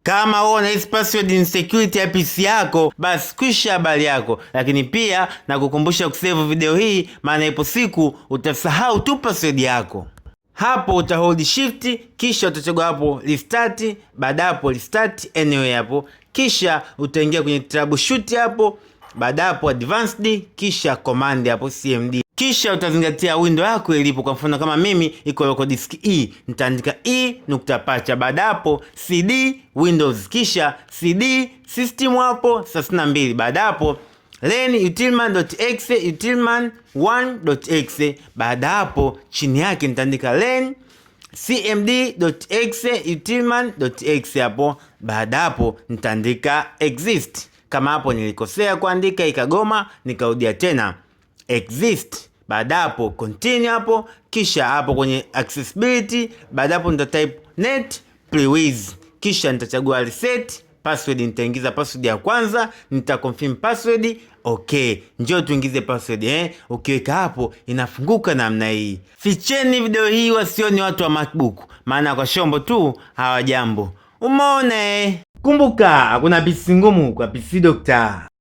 Kama wewe unahisi password insecurity ya PC yako, basi kwisha habari yako. Lakini pia na kukumbusha kusave video hii, maana ipo siku utasahau tu password yako. Hapo utahold shift, kisha utachagua hapo restart. Baada hapo restart anyway hapo, kisha utaingia kwenye troubleshoot hapo. Baada hapo advanced, kisha command hapo cmd. Kisha utazingatia window yako ilipo. Kwa mfano kama mimi iko local disk E, nitaandika E.patch. Baada hapo cd Windows, kisha cd system hapo 32. Baada hapo len utilman.exe utilman1.exe. Baada hapo chini yake nitaandika len cmd.exe utilman.exe hapo. Baada hapo nitaandika exist. Kama hapo nilikosea kuandika ikagoma, nikarudia tena exist. Baada hapo continue hapo, kisha hapo kwenye accessibility. Baada hapo nitatype net please, kisha nitachagua reset password. Nitaingiza password ya kwanza, nitaconfirm password. Okay, njoo tuingize password Ukiweka hapo inafunguka namna hii. Ficheni video hii wasioni watu wa MacBook, maana kwa shombo tu hawajambo. Umeona? Kumbuka hakuna PC ngumu kwa PC Doctor.